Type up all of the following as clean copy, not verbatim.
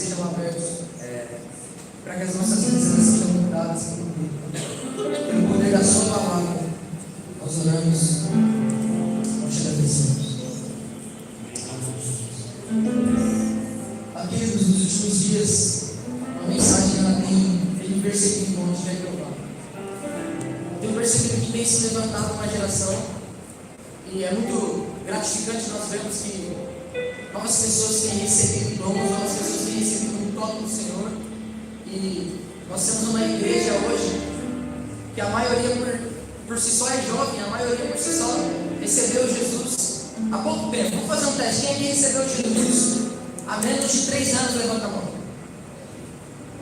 sejam abertos, para que as nossas vidas sejam mudadas pelo poder da sua palavra. Nós oramos, nós te agradecemos. Aqui nos últimos dias, a mensagem ela tem percebido onde quer que eu vá. Tenho percebido que tem se levantado uma geração, e é muito gratificante nós vermos que novas pessoas têm recebido dons, novas pessoas têm recebido um toque do Senhor. E nós temos uma igreja hoje que a maioria por si só é jovem, a maioria por si só recebeu Jesus há pouco tempo. Vamos fazer um teste. Quem aqui recebeu Jesus há menos de 3 anos? Levanta a mão.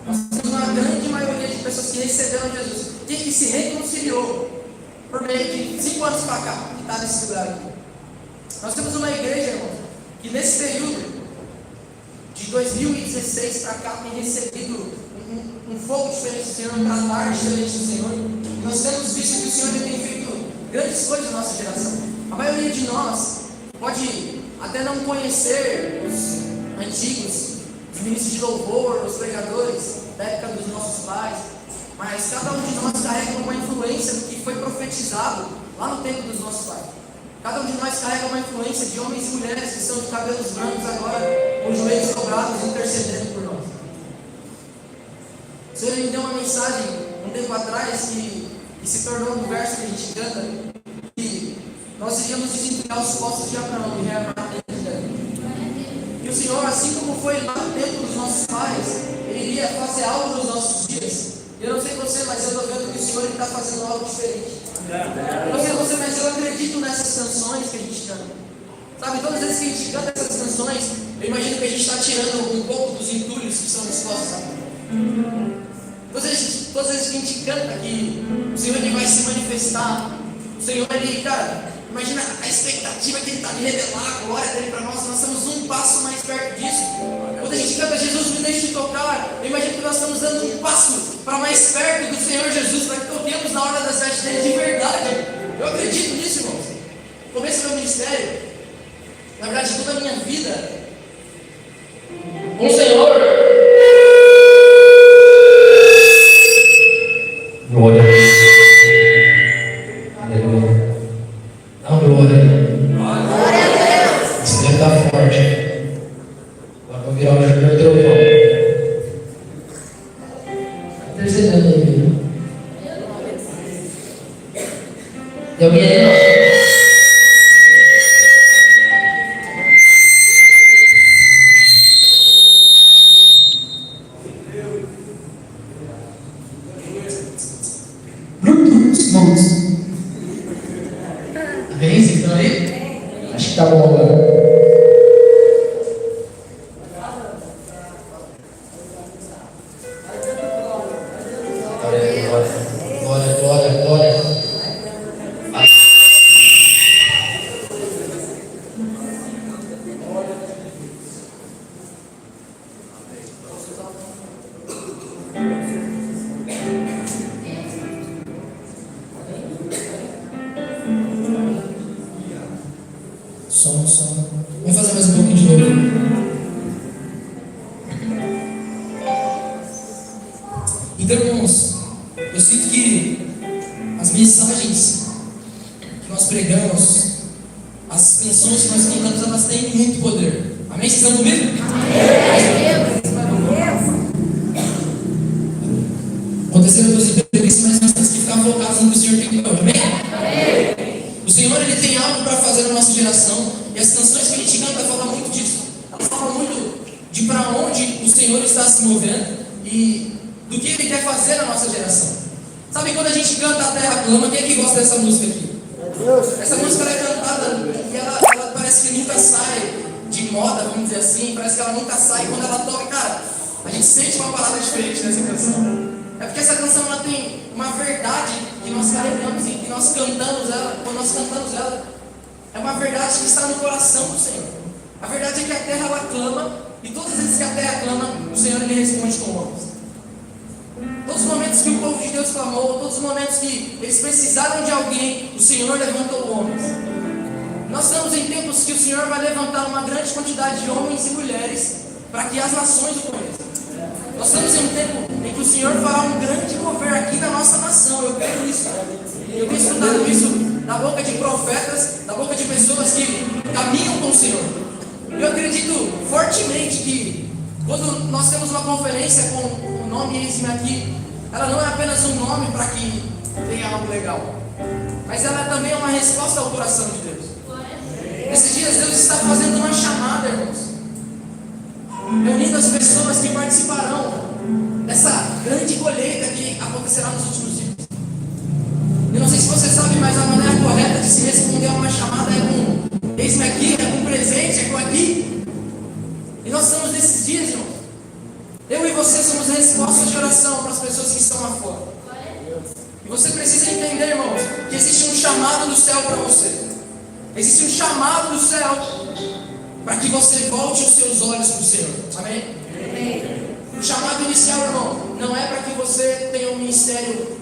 Nós temos uma grande maioria de pessoas que receberam Jesus, que se reconciliou por meio de 5 anos para cá, que está nesse lugar aqui. Nós temos uma igreja, irmão, que nesse período de 2016 para cá tem recebido um fogo diferente do Senhor, um tratar diferente do Senhor. E nós temos visto que o Senhor tem feito grandes coisas na nossa geração. A maioria de nós pode até não conhecer os antigos, os ministros de louvor, os pregadores da época dos nossos pais, mas cada um de nós carrega uma influência do que foi profetizado lá no tempo dos nossos pais. Cada um de nós carrega uma influência de homens e mulheres que são de cabelos brancos agora, com joelhos dobrados, intercedendo por nós. O Senhor me deu uma mensagem um tempo atrás que se tornou um verso que a gente canta, que nós iríamos desentulhar os postos de Abraão e rearmar dentro de Davi. E o Senhor, assim como foi lá no tempo dos nossos pais, Ele iria fazer algo nos nossos dias. Eu não sei você, mas eu estou vendo que o Senhor está fazendo algo diferente. Eu não sei você, mas eu acredito nessas canções que a gente canta. Sabe, todas as vezes que a gente canta essas canções, eu imagino que a gente está tirando um pouco dos entulhos que são expostos, sabe? Todas as vezes que a gente canta que o Senhor ele vai se manifestar, o Senhor ele, cara, imagina a expectativa que Ele está de revelar a glória dele para nós estamos um passo mais perto disso. Quando a gente canta Jesus me deixe de tocar, eu imagino que nós estamos dando um passo para mais perto do Senhor Jesus, para que toquemos na hora das vestes dele de verdade. Eu acredito nisso, irmãos. No começo do meu ministério, na verdade toda a minha vida, com o Senhor. Glória a Deus. Aleluia. Dá glória a Deus. Esse tempo está forte. Agora vou virar o Júnior Trovão. Intercedendo aí. Tem alguém aí, não? Bem, vocês estão aí? Acho que tá bom agora. Glória, glória, glória. Som. Vamos fazer mais um pouquinho de novo. Então, irmãos, eu sinto que as mensagens que nós pregamos, as canções que nós cantamos, elas têm muito poder. Amém? Vocês estão comigo? Aconteceram duas entrevistas, mas nós temos que ficar focados no que o Senhor tem que fazer. Amém? O Senhor ele tem algo para fazer na nossa geração, e as canções que a gente canta falam muito disso. Elas falam muito de para onde o Senhor está se movendo e do que Ele quer fazer na nossa geração. Sabe quando a gente canta A Terra Clama, quem é que gosta dessa música aqui? Essa música ela é cantada e ela parece que nunca sai de moda, vamos dizer assim, parece que ela nunca sai. Quando ela toca, cara, a gente sente uma parada diferente nessa canção. É porque essa canção ela tem uma verdade que nós carregamos e que nós cantamos ela, quando nós cantamos ela, é uma verdade que está no coração do Senhor. A verdade é que a terra ela clama, e todas as vezes que a terra clama, o Senhor ele responde com homens. Todos os momentos que o povo de Deus clamou, todos os momentos que eles precisaram de alguém, o Senhor levantou homens. Nós estamos em tempos que o Senhor vai levantar uma grande quantidade de homens e mulheres para que as nações o conheçam. Nós estamos em um tempo em que o Senhor fará um grande mover aqui na nossa nação. Eu creio nisso. Eu tenho escutado isso da boca de profetas, da boca de pessoas que caminham com o Senhor. Eu acredito fortemente que quando nós temos uma conferência com o nome Eis-me Aqui, ela não é apenas um nome para que tenha algo legal, mas ela também é uma resposta ao coração de Deus. Nesses dias Deus está fazendo uma chamada, irmãos, reunindo as pessoas que participarão dessa grande colheita que acontecerá nos últimos dias. Eu não sei se você sabe, mas a maneira correta de se responder a uma chamada é com eis-me aqui, é com presente, é com aqui. E nós estamos nesses dias, irmãos. Eu e você somos respostas de oração para as pessoas que estão lá fora. E você precisa entender, irmãos, que existe um chamado do céu para você. Existe um chamado do céu para que você volte os seus olhos para o Senhor. Amém? Amém. O chamado inicial, irmão, não é para que você tenha um ministério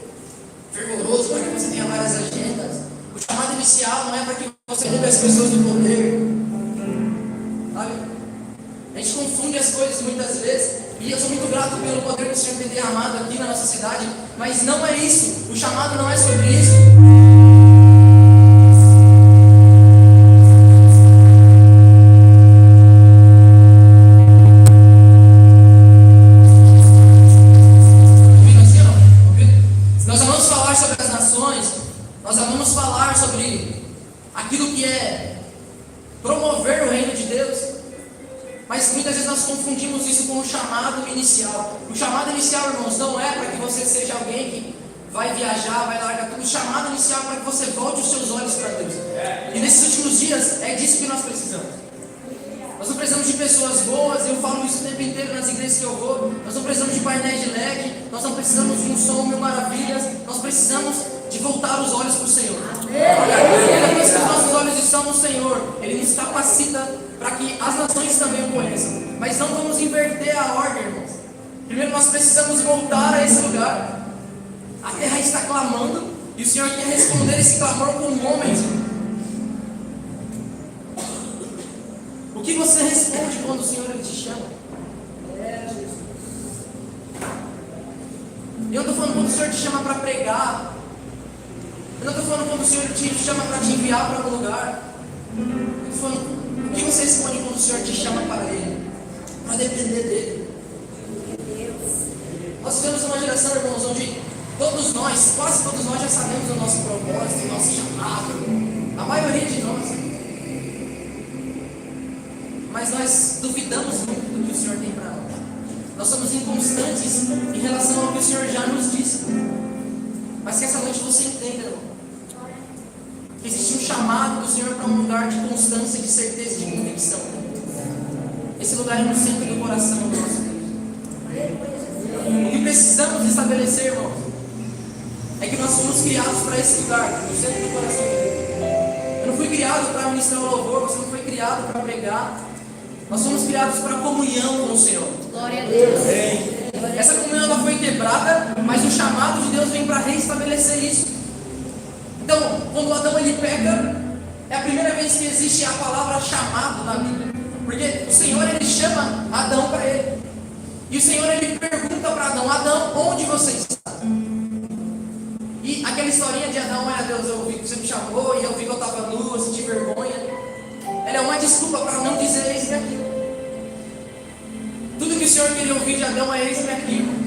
fervoroso, para que você tenha várias agendas. O chamado inicial não é para que você roube as pessoas do poder. Sabe? A gente confunde as coisas muitas vezes. E eu sou muito grato pelo poder que o Senhor tem derramado aqui na nossa cidade. Mas não é isso. O chamado não é sobre isso. Nós vamos falar sobre as nações. Nós vamos falar sobre aquilo que é promover o reino de Deus. Mas muitas vezes nós confundimos isso com o chamado inicial. O chamado inicial, irmãos, não é para que você seja alguém que vai viajar, vai largar tudo. O chamado inicial é para que você volte os seus olhos para Deus. E nesses últimos dias é disso que nós precisamos. Nós não precisamos de pessoas boas, eu falo isso o tempo inteiro nas igrejas que eu vou. Nós não precisamos de painéis de LED, nós não precisamos de um som mil maravilhas. Nós precisamos de voltar os olhos para o Senhor. Depois que os nossos olhos estão no Senhor, Ele nos capacita para que as nações também o conheçam. Mas não vamos inverter a ordem, irmãos. Primeiro nós precisamos voltar a esse lugar. A terra está clamando e o Senhor quer responder esse clamor com homens. O que você responde quando o Senhor Ele te chama? Eu não estou falando quando o Senhor te chama para pregar. Eu não estou falando quando o Senhor te chama para te enviar para algum lugar. Eu estou falando o que você responde quando o Senhor te chama para Ele, para depender dEle. Nós vivemos uma geração, irmãos, onde todos nós, quase todos nós já sabemos o nosso propósito, o nosso chamado. A maioria de nós. Mas nós duvidamos muito do que o Senhor tem para nós. Nós somos inconstantes em relação ao que o Senhor já nos disse. Mas que essa noite você entenda, irmão, que existe um chamado do Senhor para um lugar de constância, de certeza, de convicção. Esse lugar é no centro do coração do nosso Deus. O que precisamos estabelecer, irmão, é que nós fomos criados para esse lugar, no centro do coração de Deus. Eu não fui criado para ministrar o louvor, você não foi criado para pregar. Nós fomos criados para comunhão com o Senhor. Glória a Deus. Essa comunhão ela foi quebrada, mas o chamado de Deus vem para reestabelecer isso. Então, quando Adão ele peca, é a primeira vez que existe a palavra chamado na Bíblia. Porque o Senhor ele chama Adão para ele. E o Senhor ele pergunta para Adão: Adão, onde você está? E aquela historinha de Adão: olha Deus, eu vi que você me chamou e eu vi que eu estava nu, eu senti vergonha. Ela é uma desculpa para não dizer eis-me aqui. Tudo que o Senhor queria ouvir de Adão é eis-me aqui.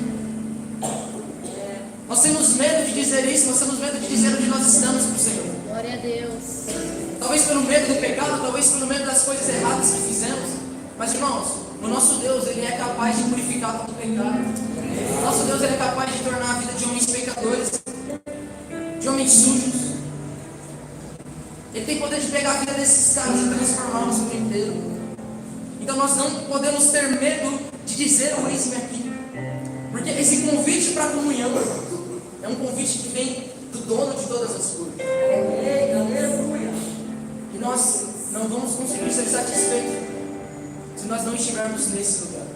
Nós temos medo de dizer isso, nós temos medo de dizer onde nós estamos para o Senhor. Glória a Deus. Talvez pelo medo do pecado, talvez pelo medo das coisas erradas que fizemos. Mas irmãos, o nosso Deus ele é capaz de purificar todo o pecado. O nosso Deus ele é capaz de tornar a vida de homens pecadores, de homens sujos. Ele tem poder de pegar a vida desses caras e transformá-los por inteiro. Então nós não podemos ter medo de dizer o eis-me aqui. Porque esse convite para a comunhão é um convite que vem do dono de todas as coisas. E nós não vamos conseguir ser satisfeitos se nós não estivermos nesse lugar.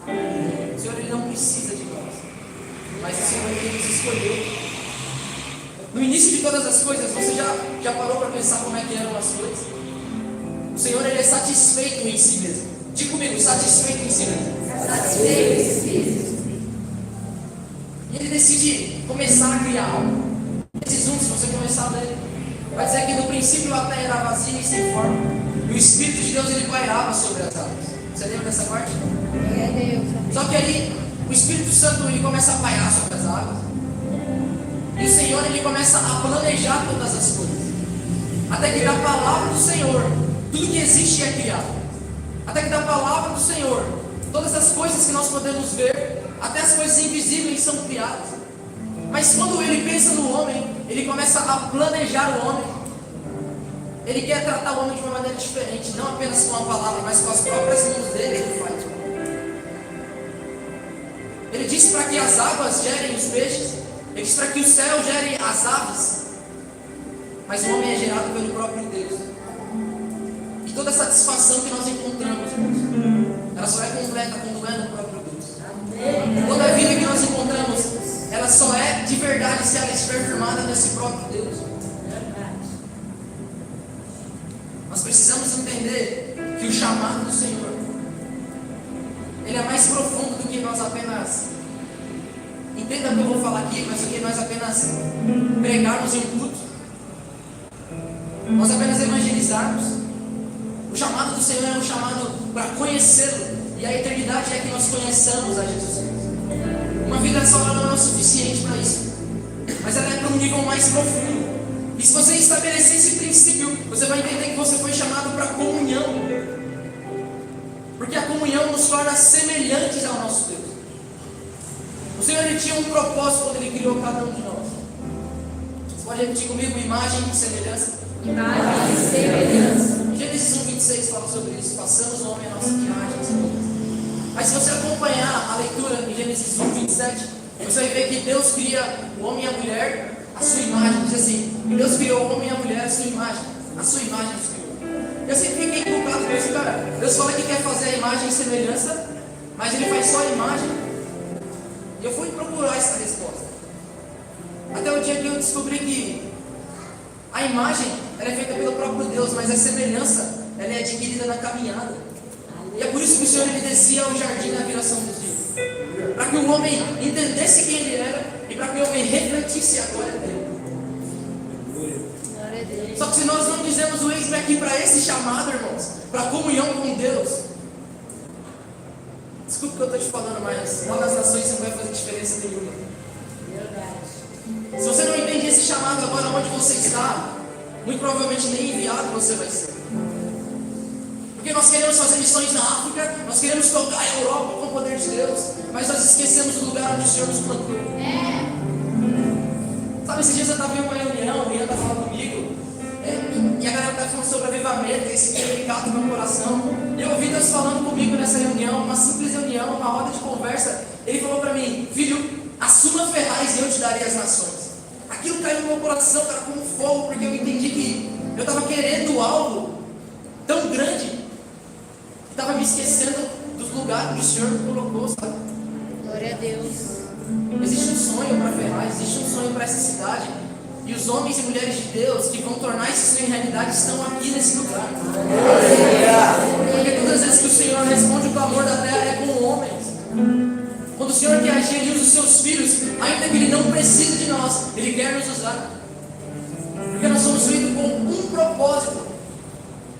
Amém. O Senhor ele não precisa de nós, mas o Senhor ele nos escolheu. No início de todas as coisas, você já parou para pensar como é que eram as coisas? O Senhor ele é satisfeito em si mesmo. Diga comigo, satisfeito em si mesmo. Satisfeito em si. E ele decide começar a criar algo. Esses se você começar a ler, vai dizer que no princípio a terra era vazia e sem forma, e o Espírito de Deus ele pairava sobre as águas. Você lembra dessa parte? Glória a Deus. Só que aí o Espírito Santo ele começa a pairar sobre as águas, e o Senhor ele começa a planejar todas as coisas, até que da palavra do Senhor tudo que existe é criado. Até que da palavra do Senhor todas as coisas que nós podemos ver, até as coisas invisíveis são criadas. Mas quando ele pensa no homem, ele começa a planejar o homem. Ele quer tratar o homem de uma maneira diferente, não apenas com a palavra, mas com as próprias mãos dele ele faz. Ele diz para que as águas gerem os peixes, ele diz para que o céu gere as aves. Mas o homem é gerado pelo próprio Deus. E toda a satisfação que nós encontramos, ela só é completa quando é no próprio Deus. Toda a vida que nós encontramos, ela só é de verdade se ela estiver firmada nesse próprio Deus. Nós precisamos entender que o chamado do Senhor, ele é mais profundo do que nós apenas, entenda o que eu vou falar aqui, mas do que nós apenas pregarmos em um culto, nós apenas evangelizarmos. O chamado do Senhor é um chamado para conhecê-lo, e a eternidade é que nós conheçamos a Jesus Cristo. Uma vida só não é o suficiente para isso, mas ela é para um nível mais profundo. E se você estabelecer esse princípio, você vai entender que você foi chamado para comunhão, porque a comunhão nos torna semelhantes ao nosso Deus. O Senhor ele tinha um propósito quando ele criou cada um de nós. Você pode repetir comigo? Imagem e semelhança. Imagem e semelhança. Gênesis 1:26 fala sobre isso. Passamos o homem a nossa imagem e semelhança. Mas se você acompanhar a leitura em Gênesis 1:27, você vai ver que Deus cria o homem e a mulher a sua imagem. Diz assim: Deus criou o homem e a mulher a sua imagem. A sua imagem Deus criou. Eu sempre fiquei empolgado com isso, cara. Deus fala que quer fazer a imagem e semelhança, mas ele faz só a imagem. E eu fui procurar essa resposta. Até o dia que eu descobri que a imagem ela é feita pelo próprio Deus, mas a semelhança ela é adquirida na caminhada. E é por isso que o Senhor ele descia ao jardim na viração dos dias, para que o homem entendesse quem ele era e para que o homem refletisse a glória dele. Glória a Deus. Só que se nós não dizemos o eis-me aqui para esse chamado, irmãos, para a comunhão com Deus, desculpe o que eu estou te falando, mas lá nas nações não vai fazer diferença nenhuma. Se você não entende esse chamado agora onde você está, muito provavelmente nem enviado você vai ser. Porque nós queremos fazer missões na África, nós queremos tocar a Europa com o poder de Deus, mas nós esquecemos do lugar onde o Senhor nos plantou. Sabe, esses dias eu estava em uma reunião, o Ian estava falando comigo, e a galera estava falando sobre avivamento, esse significado do meu coração. E eu ouvi Deus falando comigo nessa reunião, uma simples reunião, uma roda de conversa. Ele falou para mim: filho, assuma Ferraz e eu te darei as nações. Aquilo caiu no meu coração, cara, como fogo, porque eu entendi que eu estava querendo algo tão grande, que estava me esquecendo dos lugares que o Senhor me colocou, sabe? Glória a Deus. Existe um sonho para Ferraz, existe um sonho para essa cidade, e os homens e mulheres de Deus que vão tornar esse sonho em realidade estão aqui nesse lugar. Porque todas as vezes que o Senhor responde o clamor da terra é com homens. Quando o Senhor quer agir, Ele usa os seus filhos, ainda que Ele não precise de nós, Ele quer nos usar. Porque nós somos feitos com um propósito: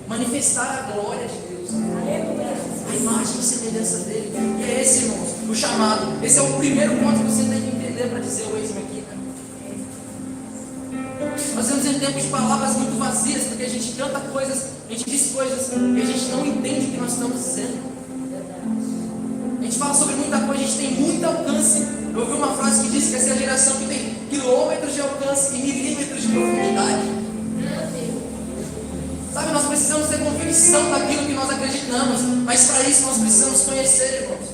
manifestar a glória de Deus, a imagem e semelhança dele. E é esse, irmãos, o chamado. Esse é o primeiro ponto que você tem que entender para dizer o eis-me aqui. Nós estamos em tempos de palavras muito vazias, porque a gente canta coisas, a gente diz coisas e a gente não entende o que nós estamos dizendo. A gente fala sobre muita coisa, a gente tem muito alcance. Eu ouvi uma frase que diz que essa é a geração que tem quilômetros de alcance e milímetros de profundidade. Sabe, nós precisamos ter convicção daquilo que nós acreditamos, mas para isso nós precisamos conhecer, irmãos.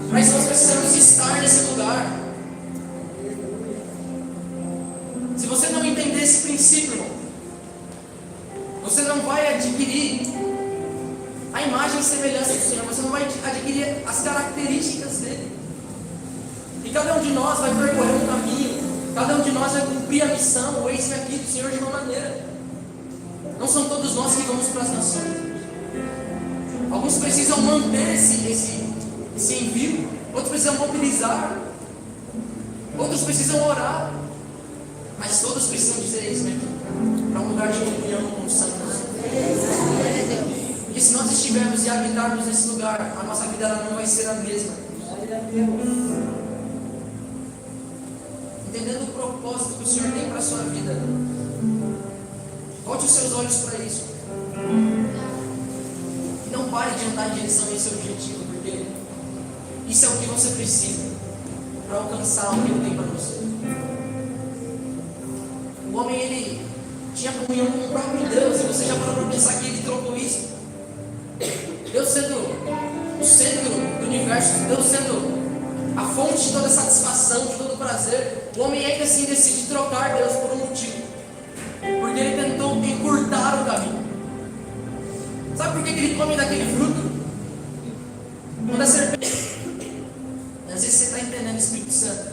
Para isso nós precisamos estar nesse lugar. Se você não entender esse princípio, irmão, você não vai adquirir a imagem e semelhança do Senhor, você não vai adquirir as características dele. E cada um de nós vai percorrer um caminho, cada um de nós vai cumprir a missão, o eis-me aqui do Senhor de uma maneira. Não são todos nós que vamos para as nações. Alguns precisam manter esse envio, outros precisam mobilizar, outros precisam orar, mas todos precisam dizer isso, né? Para um lugar de comunhão com os santos. Porque se nós estivermos e habitarmos nesse lugar, a nossa vida ela não vai ser a mesma. Entendendo o propósito que o Senhor tem para a sua vida, volte os seus olhos para isso. E não pare de andar em direção a esse objetivo, porque isso é o que você precisa para alcançar o que Ele tem para você. O homem, ele tinha comunhão com o próprio Deus, e você já parou para pensar que ele trocou isso? Deus sendo o centro do universo, Deus sendo a fonte de toda satisfação, de todo prazer, o homem ainda assim decide trocar Deus por um motivo, porque ele tentou encurtar o caminho. Sabe por que ele come daquele fruto? Quando a serpente, às vezes você está entendendo o Espírito Santo,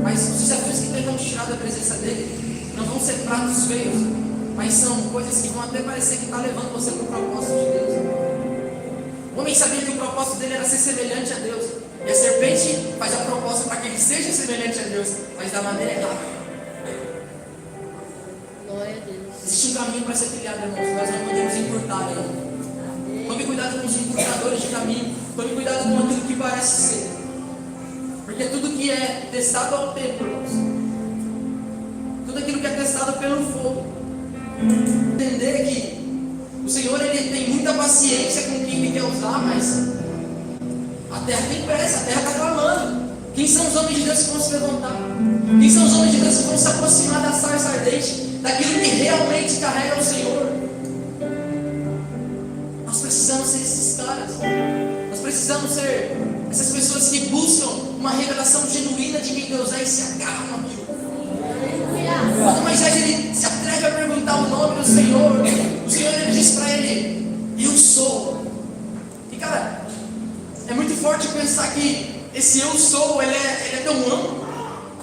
mas os desafios que tentam te tirar da presença dele não vão ser pratos feios, mas são coisas que vão até parecer que está levando você para o propósito de Deus. O homem sabia que o propósito dele era ser semelhante a Deus, e a serpente faz a proposta para que ele seja semelhante a Deus, mas da maneira errada. Glória a Deus. Existe um caminho para ser trilhado, irmãos, nós não podemos encurtar ele. Tome cuidado com os encurtadores de caminho, tome cuidado com aquilo que parece ser, porque tudo que é testado ao tempo, irmãos, tudo aquilo que é testado pelo fogo, entender que o Senhor ele tem muita paciência com quem Ele quer usar, mas a terra tem pressa, a terra está clamando. Quem são os homens de Deus que vão se levantar? Quem são os homens de Deus que vão se aproximar da sarça ardente, daquilo que realmente carrega o Senhor? Nós precisamos ser esses caras. Nós precisamos ser essas pessoas que buscam uma revelação genuína de quem Deus é e se agarram naquilo. Quando Moisés ele se atreve a perguntar o nome do Senhor, o Senhor ele diz para ele: eu sou. E cara, é muito forte pensar que esse eu sou, ele é tão amplo,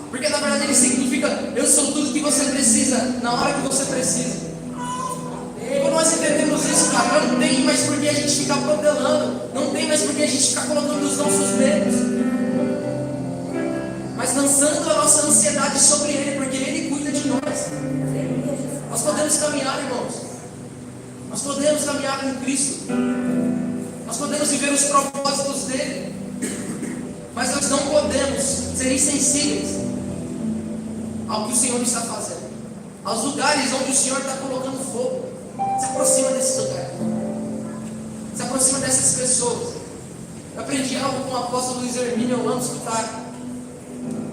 porque na verdade ele significa: eu sou tudo que você precisa, na hora que você precisa. E quando nós entendemos isso, cara, não tem mais por que a gente ficar protelando, não tem mais por que a gente ficar colocando os nossos medos, mas lançando a nossa ansiedade sobre Ele, porque Ele cuida de nós. Nós podemos caminhar, irmãos, nós podemos caminhar com Cristo, nós podemos viver os propósitos dEle, mas nós não podemos ser insensíveis ao que o Senhor está fazendo, aos lugares onde o Senhor está colocando fogo. Se aproxima desses lugares, se aproxima dessas pessoas. Eu aprendi algo com o apóstolo Luiz Hermínio, eu amo escutar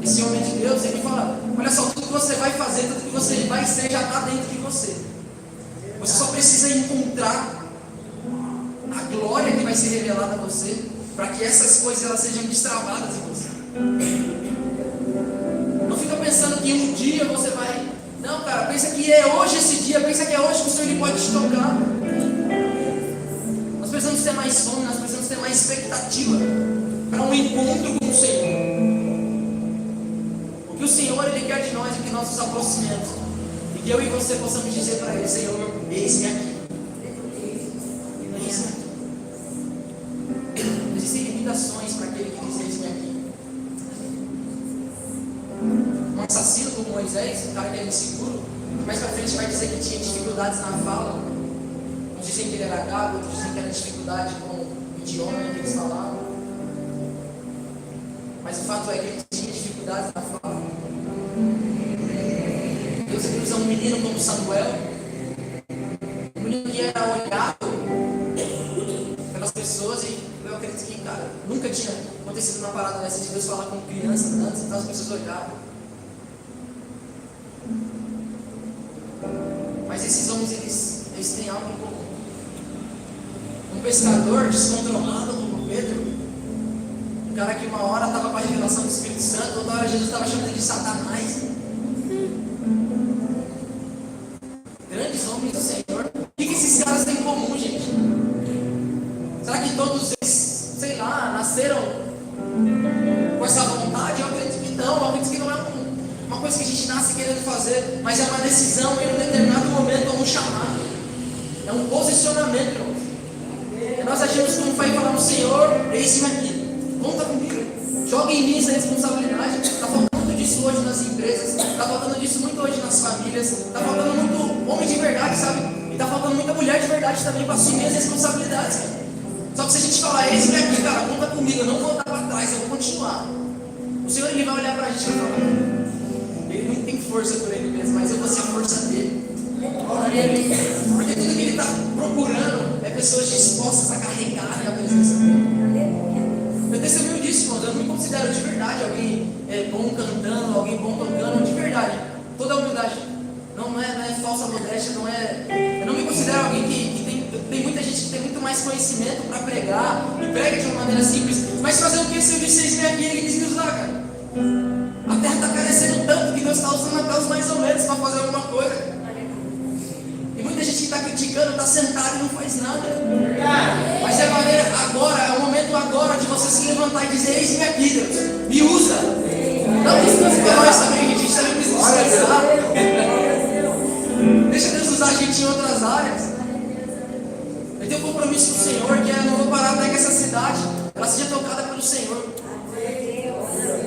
esse homem de Deus. Ele fala: olha só, tudo que você vai fazer, tudo que você vai ser já está dentro de você. Você só precisa encontrar a glória que vai ser revelada a você, para que essas coisas elas sejam destravadas em você. Não fica pensando que um dia você vai. Não, cara, pensa que é hoje esse dia, pensa que é hoje que o Senhor ele pode te tocar. Nós precisamos ter mais fome, nós precisamos ter mais expectativa para um encontro com o Senhor. O que o Senhor ele quer de nós é que nós nos aproximemos e que eu e você possamos dizer para Ele: Senhor, eis-me aqui. Eis-me aqui. Existem limitações para aquele que diz: eis-me aqui. Um assassino como Moisés, um cara que era inseguro, mais para frente vai dizer que tinha dificuldades na fala. Uns dizem que ele era gago, outros dizem que era dificuldade com o idioma que eles falavam. Mas o fato é que ele tinha dificuldades na fala. Deus usa um menino como Samuel, um menino que era olhado pelas pessoas, e eu acredito que, cara, nunca tinha acontecido uma parada dessa de Deus falar com criança antes, então as pessoas olhavam. Mas esses homens, eles têm algo em comum. Um pescador descontrolado como Pedro, um cara que uma hora estava com a revelação do Espírito Santo, outra hora Jesus estava chamando ele de Satanás. Grandes homens do Senhor. O que esses caras têm em comum, gente? Será que todos eles, sei lá, nasceram com essa vontade? Eu acredito que não. Eu acredito que não é uma coisa que a gente nasce querendo fazer, mas é uma decisão em um determinado momento, ou um chamado. É um posicionamento, irmãos. É nós Joga em mim essa responsabilidade. Está faltando muito disso hoje nas empresas, está faltando disso muito hoje nas famílias, está faltando muito homem de verdade, sabe? E está faltando muita mulher de verdade também para assumir as responsabilidades, cara. Só que se a gente falar, esse aqui, cara, conta comigo, eu não vou voltar para trás, eu vou continuar. O Senhor ele vai olhar para a gente e vai falar, ele não tem força por ele mesmo, mas eu vou ser a força dele. Porque tudo que ele está procurando é pessoas dispostas a carregar a presença dele. Eu testemunho disso, irmão. Eu não me considero de verdade alguém bom cantando, alguém bom tocando, de verdade. Toda a humildade. Não é falsa modéstia, não é. Eu não me considero alguém que tem muita gente que tem muito mais conhecimento para pregar e prega de uma maneira simples. Mas fazer o que se eu disser isso aqui, ele quis me usar, cara? A terra está carecendo tanto que Deus está usando até os mais ou menos para fazer alguma coisa. E muita gente que está criticando, está sentado e não faz nada. Mas é a maneira agora, é o momento agora de você se levantar e dizer, eis-me aqui, Deus, me usa. Não descanse para nós também, gente. A gente também precisa descansar. Deixa Deus usar a gente em outras áreas. Eu tenho um compromisso com o Senhor, que é, não vou parar até que essa cidade ela seja tocada pelo Senhor.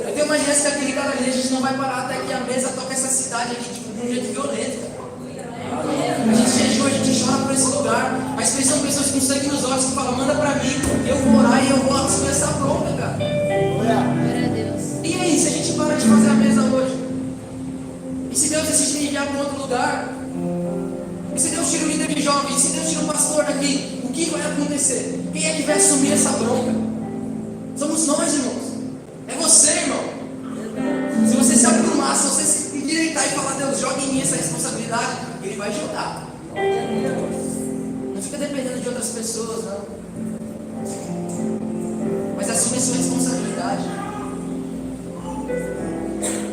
Eu tenho uma Jéssica aqui ligada ali, a gente não vai parar até que a mesa toque essa cidade aqui de um jeito violento. A gente jejua, a gente chora por esse lugar, mas são pessoas com sangue nos olhos que falam, manda pra mim, eu vou orar e eu vou assumir essa bronca, cara. Glória a Deus. E aí, se a gente para de fazer a mesa hoje? E se Deus decidir me enviar para outro lugar? E se Deus tira o líder de jovens? E se Deus tira o pastor daqui? O que vai acontecer? Quem é que vai assumir essa bronca? Somos nós, irmãos. É você, irmão. Se você se aprumar, se você se endireitar e falar, Deus, joga em mim essa responsabilidade, Ele vai jogar. Não fica dependendo de outras pessoas, não. Mas assume a sua responsabilidade.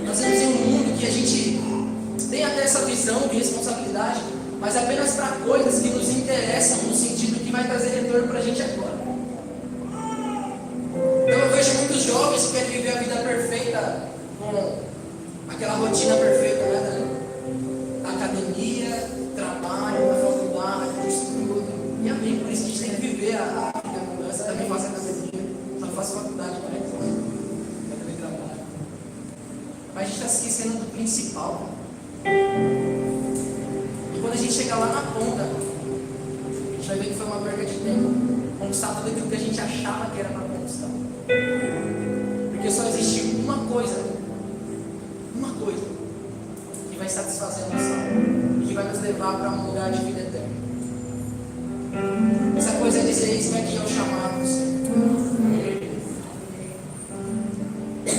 Nós vivemos em um mundo que a gente tem até essa visão de responsabilidade, mas apenas para coisas que nos interessam, no sentido que vai trazer retorno para a gente agora. Então eu vejo muitos jovens que querem viver a vida perfeita, com aquela rotina perfeita, né? Da academia, trabalho, da faculdade, estudo. E amém, por isso que a gente tem que viver a vida com essa. Também faço academia, só não faço faculdade, mas eu também trabalho. Mas a gente está se esquecendo do principal. E quando a gente chegar lá na ponta, a gente vai ver que foi uma perda de tempo conquistar tudo aquilo que a gente achava que era para conquistar. Porque só existe uma coisa que vai satisfazer a nossa alma e que vai nos levar para um lugar de vida eterna. Essa coisa é dizer, eis-me aqui ao chamado do Senhor.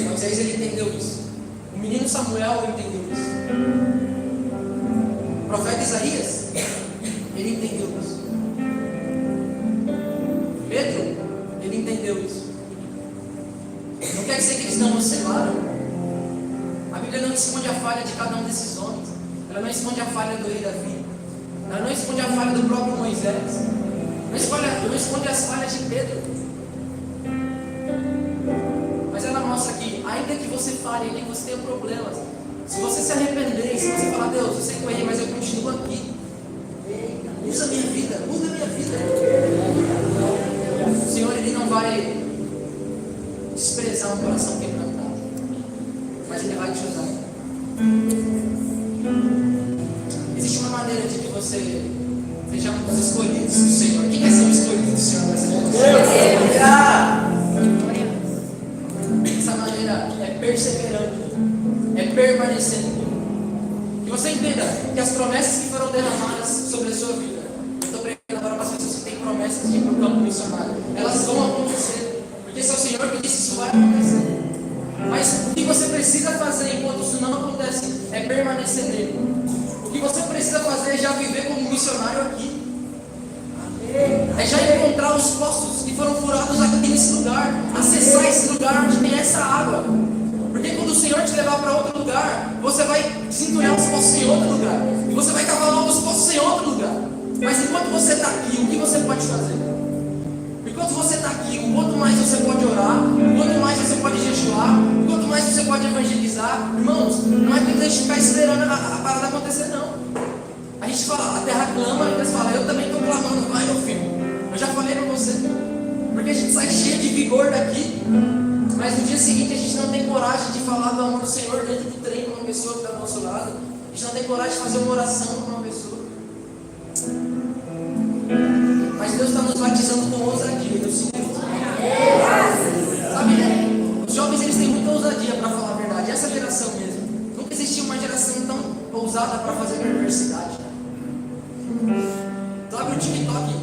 Moisés ele entendeu isso. O menino Samuel entendeu isso. O profeta Isaías ele entendeu isso. Pedro ele entendeu isso. Não quer dizer que eles não oscilaram. A Bíblia não esconde a falha de cada um desses homens. Ela não esconde a falha do rei Davi. Ela não esconde a falha do próprio Moisés. Não esconde as falhas de Pedro. Mas ela mostra que, ainda que você falhe, ainda que você tenha problemas, se você se arrepender, se você falar, Deus, eu sei que eu errei, mas eu continuo aqui. Usa a minha vida, muda a minha vida. O Senhor ele não vai desprezar um coração quebrantado, mas Ele vai te usar. Existe uma maneira de que você seja um dos escolhidos do Senhor. Quem quer ser um escolhido do Senhor? Essa maneira é perseverando, é permanecendo. Que você entenda que as promessas que foram derramadas sobre a sua vida, eu estou pregando agora para as pessoas que têm promessas de ir para o campo missionário, elas vão acontecer, porque esse é o Senhor que disse que isso vai acontecer. Mas o que você precisa fazer enquanto isso não acontece é permanecer nele. O que você precisa fazer é já viver como missionário aqui. É já encontrar os poços que foram furados aqui nesse lugar, acessar esse lugar onde tem essa água. Porque quando o Senhor te levar para outro lugar, você vai cinturar os poços em outro lugar. E você vai cavar novos poços em outro lugar. Mas enquanto você está aqui, o que você pode fazer? Enquanto você está aqui, o quanto mais você pode orar, o quanto mais você pode jejuar, o quanto mais você pode evangelizar. Irmãos, não é que a gente ficar esperando a parada acontecer, não. A gente fala, a terra clama, e Deus fala, eu também estou clamando, vai meu filho. Eu já falei para você. Porque a gente sai cheio de vigor daqui, mas mas no dia seguinte a gente não tem coragem de falar do amor do Senhor dentro do trem com uma pessoa que está do nosso lado. A gente não tem coragem de fazer uma oração com uma pessoa. Mas Deus está nos batizando com ousadia, Deus sim. Sabe, né? Os jovens eles têm muita ousadia, para falar a verdade. Essa geração mesmo. Nunca existiu uma geração tão ousada para fazer perversidade. Tu abre o TikTok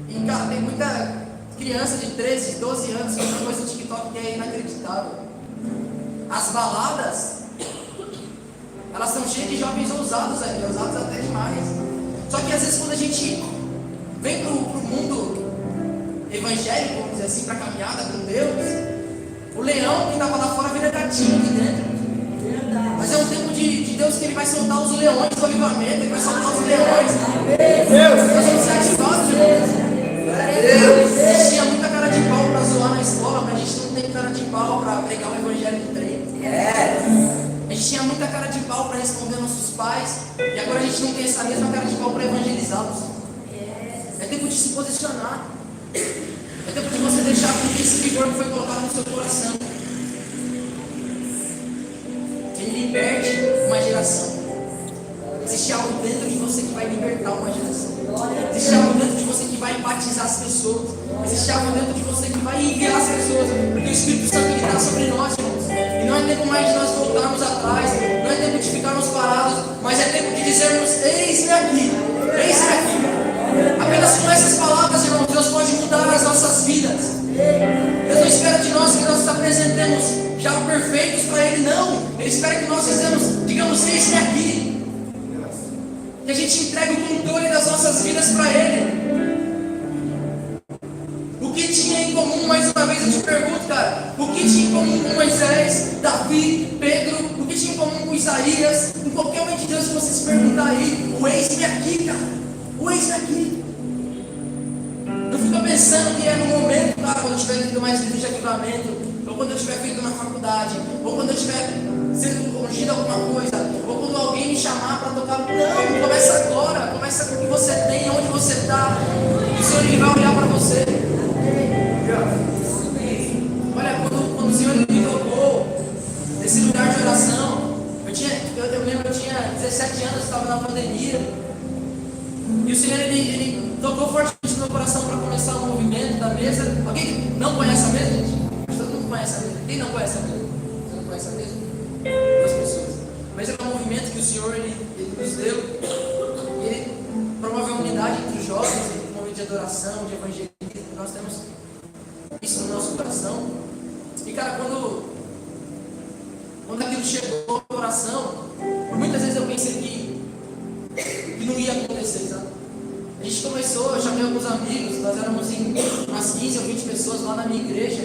e, cara, tem muita criança de 13, 12 anos que faz coisa no TikTok que é inacreditável. As baladas, elas estão cheias de jovens ousados aí, ousados até demais. Só que às vezes quando a gente vem pro mundo evangélico, vamos dizer assim, para caminhada com Deus, o leão que estava lá fora vira gatinho aqui dentro. Mas é um tempo de Deus que Ele vai soltar os leões do avivamento, Ele vai soltar os leões. Nós vamos ser ativados, irmãos. A gente tinha muita cara de pau para zoar na escola, mas a gente não tem cara de pau para pregar o evangelho do trem. A gente tinha muita cara de pau para responder nossos pais, e agora a gente não tem essa mesma cara de pau para evangelizá-los. É tempo de se posicionar. É tempo de você deixar com que esse vigor que foi colocado no seu coração ele liberte uma geração. Existe algo dentro de você que vai libertar uma geração. Existe algo dentro de você que vai batizar as pessoas. Existe algo dentro de você que vai enviar as pessoas. Porque o Espírito Santo está sobre nós, irmãos. E não é tempo mais de nós voltarmos atrás. Não é tempo de ficarmos parados. Mas é tempo de dizermos: eis-me aqui. Eis-me aqui. Apenas com essas palavras, irmãos, Deus pode mudar as nossas vidas. Deus não espera de nós que nós nos apresentemos já perfeitos para Ele, não. Ele espera que nós digamos: eis-me aqui. Que a gente entregue o controle das nossas vidas para Ele. O que tinha em comum, mais uma vez eu te pergunto, cara, o que tinha em comum com Moisés, Davi, Pedro, o que tinha em comum com Isaías, com qualquer homem de Deus que você se perguntar aí, o eis-me aqui, cara, o eis-me aqui. Não fica pensando que é no momento, cara, quando eu estiver tendo mais vida de avivamento, ou quando eu estiver feito na faculdade, ou quando eu estiver sendo ungido alguma coisa, ou quando alguém me chamar para tocar. Não, começa agora, começa com o que você tem, onde você está. O Senhor Ele vai olhar para você. Olha, quando o Senhor me tocou nesse lugar de oração, eu lembro que eu tinha 17 anos, estava na pandemia, e o Senhor ele tocou fortemente no meu coração para começar o movimento da mesa. Alguém não conhece a mesa, gente? Todo mundo conhece a mesa. Quem não conhece a mesa? Você não conhece a mesa? Duas pessoas. Mas é um movimento que o Senhor ele nos deu. E Ele promove a unidade entre os jovens, entre o movimento de adoração, de evangelismo. Nós temos isso no nosso coração. E cara, quando aquilo chegou ao coração, por muitas vezes eu pensei que não ia acontecer, sabe? A gente começou, eu chamei alguns amigos, nós éramos em umas 15 ou 20 pessoas lá na minha igreja.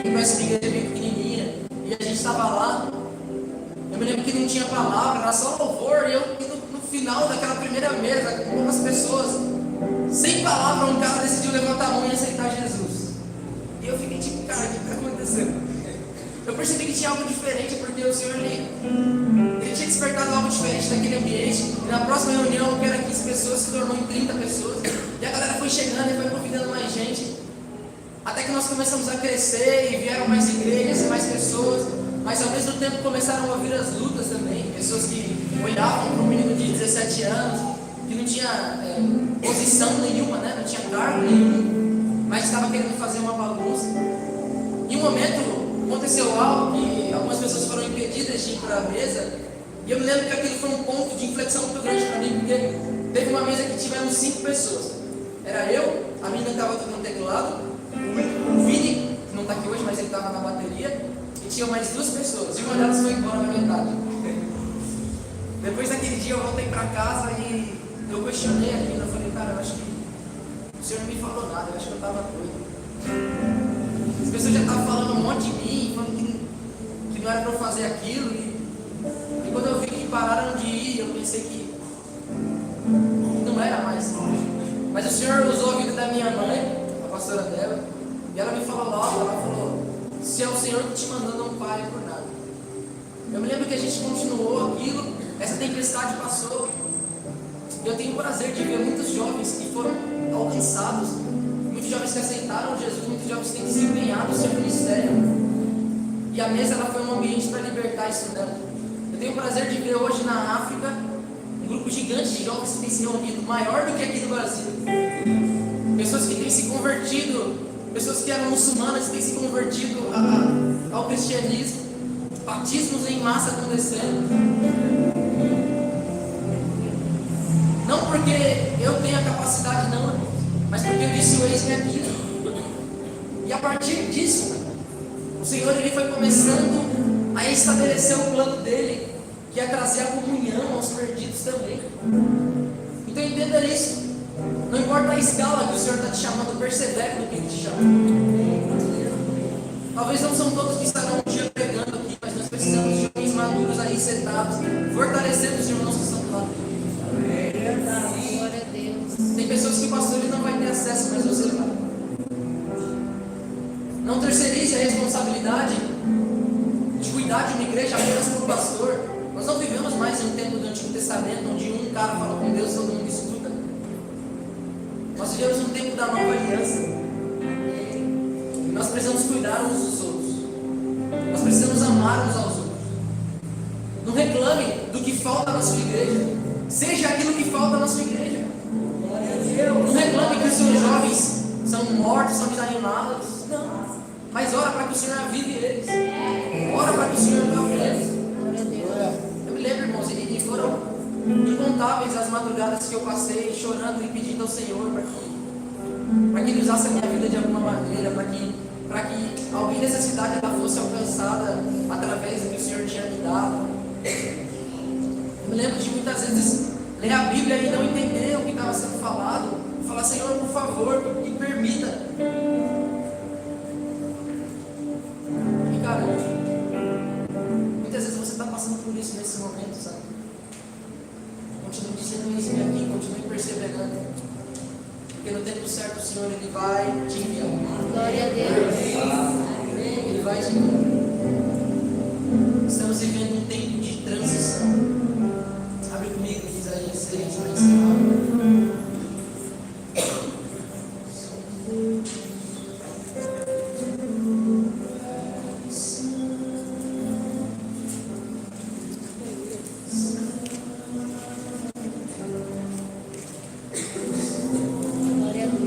Quem conhece a minha igreja bem pequenininha. E a gente estava lá. Eu me lembro que não tinha palavra, era só louvor. E eu, no final daquela primeira mesa, com poucas pessoas, sem palavra, um cara decidiu levantar a mão e aceitar Jesus. E eu fiquei tipo: cara, o que está acontecendo? Eu percebi que tinha algo diferente, porque o Senhor ele tinha despertado algo diferente naquele ambiente. E na próxima reunião, que era 15 pessoas, se tornou em 30 pessoas. E a galera foi chegando e foi convidando mais gente. Até que nós começamos a crescer e vieram mais igrejas e mais pessoas. Mas ao mesmo tempo começaram a vir as lutas também. Pessoas que olhavam para um menino de 17 anos, que não tinha posição nenhuma, né? Não tinha cargo nenhum, mas estava querendo fazer uma bagunça. Em um momento aconteceu algo que algumas pessoas foram impedidas de ir para a mesa. E eu me lembro que aquilo foi um ponto de inflexão muito grande para mim, porque teve uma mesa que tivemos 5 pessoas. Era eu, a menina que estava tocando teclado, o Vini, que não está aqui hoje, mas ele estava na bateria, e tinha mais 2 pessoas, e uma delas foi embora na metade. Depois daquele dia eu voltei para casa e eu questionei aquilo. Eu falei: cara, eu acho que o Senhor não me falou nada, eu acho que eu estava doido. As pessoas já estavam falando um monte de mim, falando que não era para eu fazer aquilo. E quando eu vi que pararam de ir, eu pensei que não era mais. Mas o Senhor usou a vida da minha mãe, a pastora dela, e ela me falou logo, ela falou: se é o Senhor que te mandou, não pare por nada. Eu me lembro que a gente continuou aquilo, essa tempestade passou. E eu tenho o prazer de ver muitos jovens que foram alcançados, muitos jovens que aceitaram Jesus, muitos jovens que têm desempenhado o seu ministério. E a mesa ela foi um ambiente para libertar isso dela. Eu tenho o prazer de ver hoje na África um grupo gigante de jovens que tem se reunido, maior do que aqui no Brasil. Pessoas que têm se convertido, pessoas que eram muçulmanas têm se convertido ao cristianismo, batismos em massa acontecendo. Não porque eu tenho a capacidade, não, irmãos, mas porque eu disse o eis-me aqui. E a partir disso, o Senhor ele foi começando a estabelecer o plano dele, que é trazer a comunhão aos perdidos também. Então entenda isso. Não importa a escala que o Senhor está te chamando, persevere no que Ele te chama. Talvez não são todos que estarão um dia pregando aqui, mas nós precisamos de homens maduros aí sentados, fortalecendo os irmãos que estão do lado. Glória a Deus. Tem pessoas que o pastor ele não vai ter acesso, mas você vai. Não terceirize a responsabilidade de cuidar de uma igreja apenas para o pastor. Nós não vivemos mais em um tempo do Antigo Testamento, onde um cara fala com Deus e todo mundo escuta. Nós vivemos um tempo da nova aliança. E nós precisamos cuidar uns dos outros. Nós precisamos amar uns aos outros. Não reclame do que falta na sua igreja. Seja aquilo que falta na sua igreja. Não reclame que os seus jovens são mortos, são desanimados. Não. Mas ora para que o Senhor avive eles. Ora para que o Senhor avive eles. Eu me lembro, irmãos, e foram incontáveis as madrugadas que eu passei chorando e pedindo ao Senhor para que Ele usasse a minha vida de alguma maneira, para que alguém nessa cidade ela fosse alcançada através do que o Senhor tinha me dado. Eu me lembro de muitas vezes ler a Bíblia e não entender o que estava sendo falado, falar: Senhor, por favor, me permita. E cara, muitas vezes você está passando por isso nesse momento, sabe? Continue dizendo isso aqui, continue perseverando, porque no tempo certo o Senhor Ele vai te enviar. Glória a Deus. Ele vai te enviar. Estamos vivendo um tempo de transição. Abre comigo em Isaías 6, para encerrar. Glória a Deus.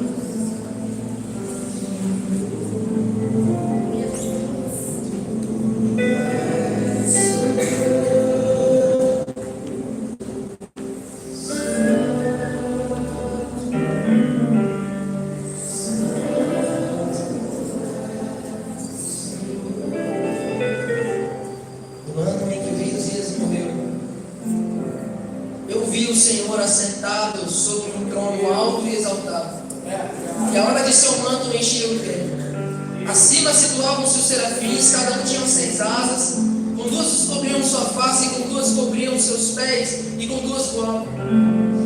No ano em que o rei Uzias morreu, eu vi o Senhor assentado sobre um trono alto e exaltado, e a hora de seu manto enchia o templo. Acima situavam-se os serafins, cada um tinha 6 asas, com 2 cobriam sua face, e com 2 cobriam seus pés, e com 2 voavam.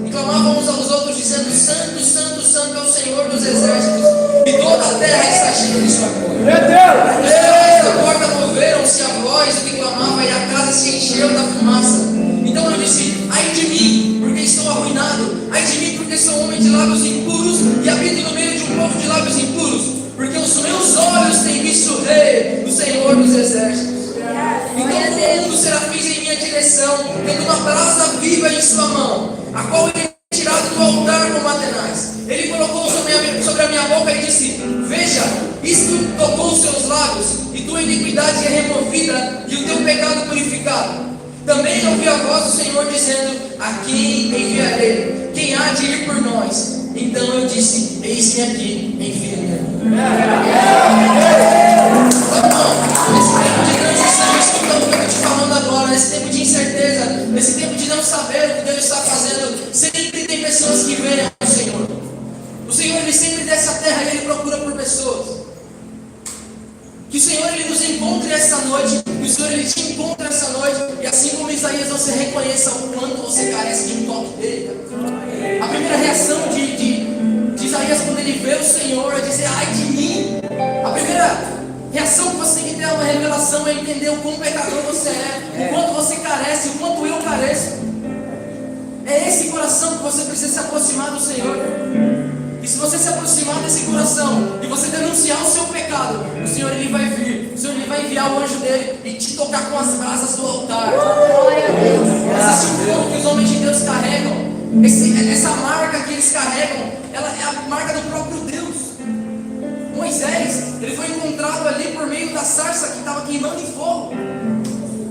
E clamavam uns aos outros, dizendo: Santo, Santo, Santo é o Senhor dos exércitos, e toda a terra está cheia de sua glória. Os serafins da porta moveram-se a voz do que clamava, e a casa se encheu da fumaça. Então eu disse: ai de mim, porque estou arruinado. Ai de mim, porque sou homem de lábios impuros, e habito no meio de um povo de lábios impuros. Porque os meus olhos têm visto o Rei, o Senhor dos exércitos. Então um dos serafins em minha direção, tendo uma brasa viva em sua mão, a qual ele tinha tirado do altar com batenais. Ele colocou sobre a minha boca e disse: veja, isto tocou os seus lábios, e tua iniquidade é removida, e o teu pecado purificado. Também ouvi a voz do Senhor dizendo: a quem enviarei? Quem há de ir por nós? Então eu disse: eis-me aqui, envia-me. Nesse tempo de transição, escuta o que eu estou te falando agora. Nesse tempo de incerteza, nesse tempo de não saber o que Deus está fazendo, sempre tem pessoas que veem ao Senhor. O Senhor, Ele sempre desce a terra e Ele procura por pessoas. Que o Senhor, Ele nos encontre essa noite, que o Senhor, Ele te encontre essa noite, e assim como Isaías, você reconheça o quanto você carece de um toque dele. A primeira reação de Isaías quando ele vê o Senhor é dizer: ai de mim. A primeira reação que você tem que ter uma revelação é entender o quão pecador você é, o quanto você carece, o quanto eu careço. É esse coração que você precisa se aproximar do Senhor. E se você se aproximar desse coração e você denunciar o seu pecado, o Senhor ele vai vir, o Senhor ele vai enviar o anjo dele e te tocar com as brasas do altar. Glória a Deus. Existe um fogo que os homens de Deus carregam. Essa marca que eles carregam, ela é a marca do próprio Deus. Moisés, ele foi encontrado ali por meio da sarça que estava queimando em fogo.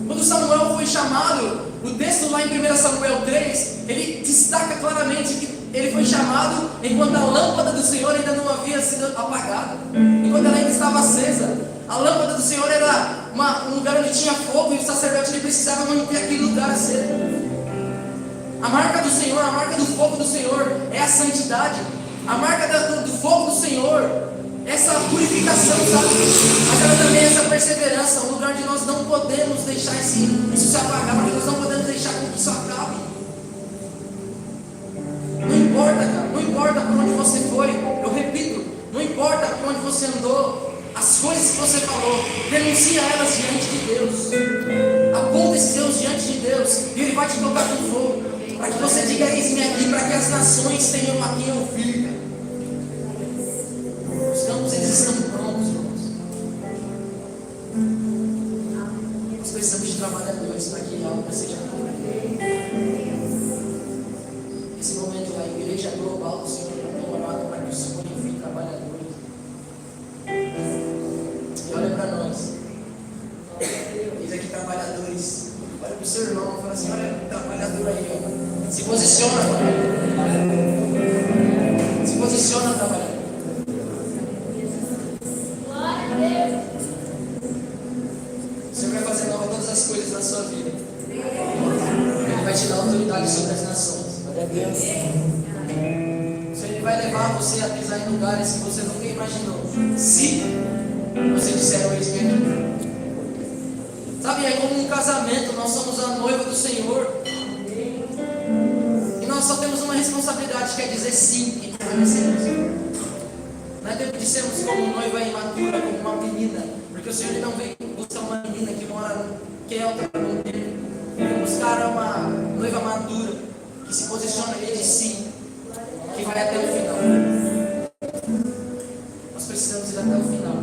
Quando Samuel foi chamado, o texto lá em 1 Samuel 3, ele destaca claramente que ele foi chamado enquanto a lâmpada do Senhor ainda não havia sido apagada, enquanto ela ainda estava acesa. A lâmpada do Senhor era um lugar onde tinha fogo, e o sacerdote ele precisava manter aquele lugar aceso. A marca do Senhor, a marca do fogo do Senhor é a santidade. A marca do fogo do Senhor é essa purificação, sabe? Mas ela também é essa perseverança, um lugar onde nós não podemos deixar isso se apagar, onde nós não podemos deixar com que isso acabe. Não importa, cara, não importa por onde você foi, eu repito, não importa por onde você andou, as coisas que você falou, denuncia elas diante de Deus, aponta esses Deus diante de Deus, e Ele vai te tocar com fogo, para que você diga: eis-me aqui, para que as nações tenham a quem ouvir. Os campos eles estão prontos, irmãos. Nós precisamos de trabalhadores para que a obra seja completa. Esse momento a igreja global do Senhor tem orado para que o Senhor envie trabalhadores. E olha para nós. Eis aqui trabalhadores. Olha para o seu irmão e fala assim: olha o trabalhador aí, ó. Se posiciona, se posiciona, trabalhador. Glória a Deus. O Senhor vai fazer nova todas as coisas na sua vida. Ele vai te dar autoridade sobre as nações. Glória a Deus. O Senhor vai levar você a pisar em lugares que você nunca imaginou. Se você disser: eis-me aqui. Sabe, é como um casamento. Nós somos a noiva do Senhor. E nós só temos uma responsabilidade, que é dizer sim e permanecermos. Não é tempo de sermos como noiva imatura, como uma menina. Porque o Senhor ele não vem buscar uma menina que mora, que é outra com ele. Ele vem buscar uma noiva madura, que se posiciona e diz sim, que vai até o final. Nós precisamos ir até o final.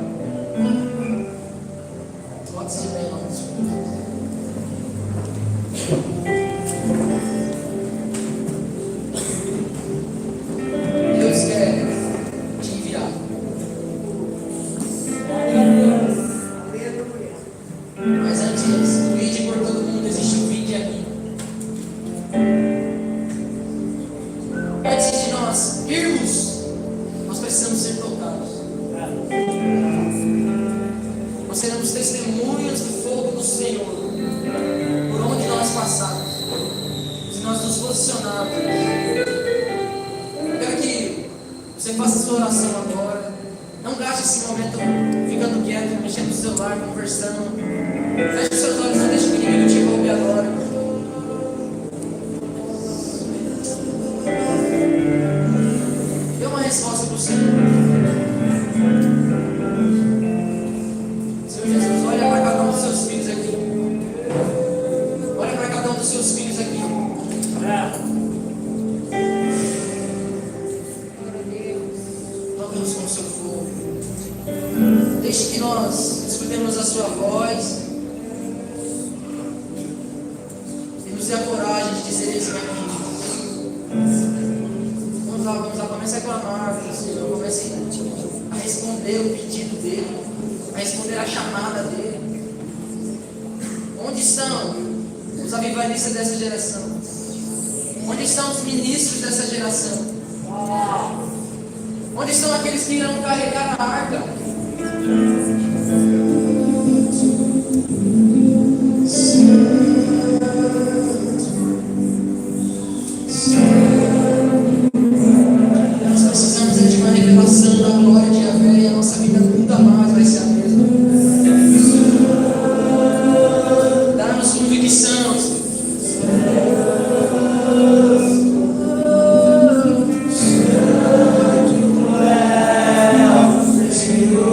Pode-se de bem, irmãos. Deus quer te enviar. Mas antes do ide por todo mundo, existe um vinde aqui. Antes de nós irmos, nós precisamos ser tocados. Nós seremos testemunhas do fogo do Senhor por onde nós passarmos, se nós nos posicionarmos. Eu quero que você faça a sua oração agora. Não gaste esse momento ficando quieto, mexendo no celular, conversando. Feche os seus olhos, não deixe que o inimigo te roube agora. Dê uma resposta para o Senhor. Senhor Jesus, olha para cada um dos seus filhos aqui. Olha para cada um dos seus filhos aqui. Toca-nos com o seu fogo. Deixe que nós escutemos a sua voz e nos dê a coragem de dizer isso aqui. Vamos lá, comece a clamar para o Senhor, comece a responder o pedido dele, a responder a chamada dele. Onde estão os avivalistas dessa geração? Onde estão os ministros dessa geração? Onde estão aqueles que irão carregar a arca? Nós precisamos de uma revelação da glória de Yahvé, e a nossa vida nunca mais vai ser a mesma. Dá-nos convicção, Senhor.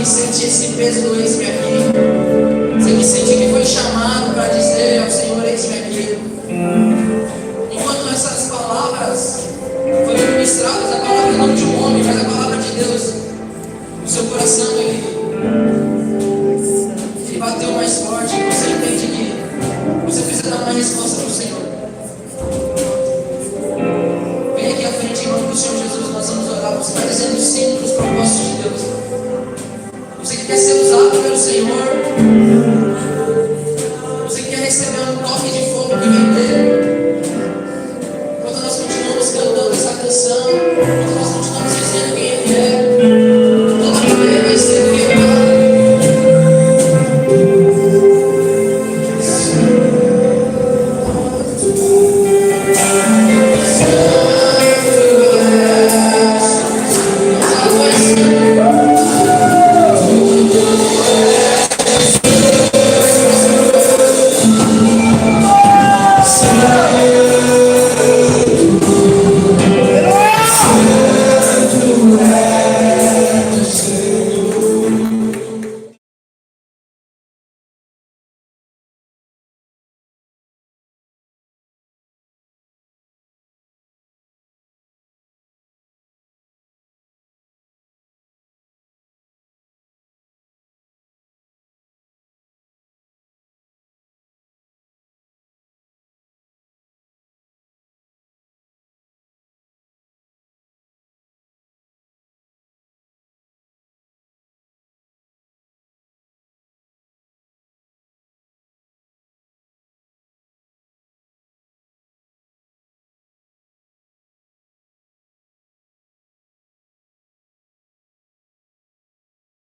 que sente esse peso do eis-me aqui. Você que sente que foi chamado para dizer ao Senhor, eis-me aqui. Enquanto essas palavras foram ministradas, a palavra não de um homem, mas a palavra de Deus, o seu coração ele bateu mais forte. Você entende que você precisa dar uma resposta para o Senhor. Vem aqui à frente em nome do Senhor Jesus, nós vamos orar. Você está dizendo sim para os propósitos de Deus. Você que quer ser usado pelo Senhor, você que quer receber um toque de fogo que vem dele. Enquanto nós continuamos cantando essa canção,